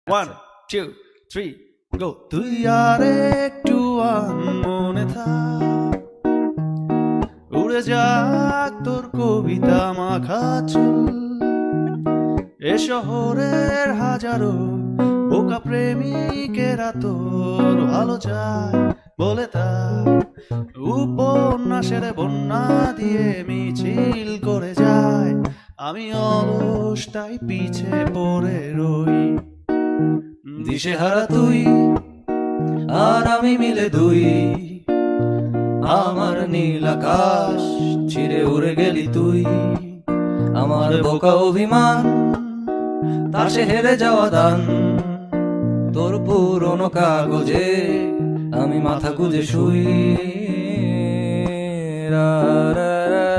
1 2 3 গো। তুই আর একটু মনে থাক, উড়ে যাক তোর কবিতা মাখা চুল। এ শহরের হাজারো বোকা প্রেমিকেরা তোর ভালো চায় বলে তাই উপন্যাসের বন্যা দিয়ে মিছিল করে যায়। আমি অলসটাই পিছে পড়ে রই, দিশেহারা তুই আর আমি মিলে দুই। আমার নীল আকাশ ছিঁড়ে উড়ে গেলি তুই, আমার বোকা অভিমান তাসে হেরে যাওয়া দান। তোর পুরনো কাগজে আমি মাথা গুজে শুই। রা রা রা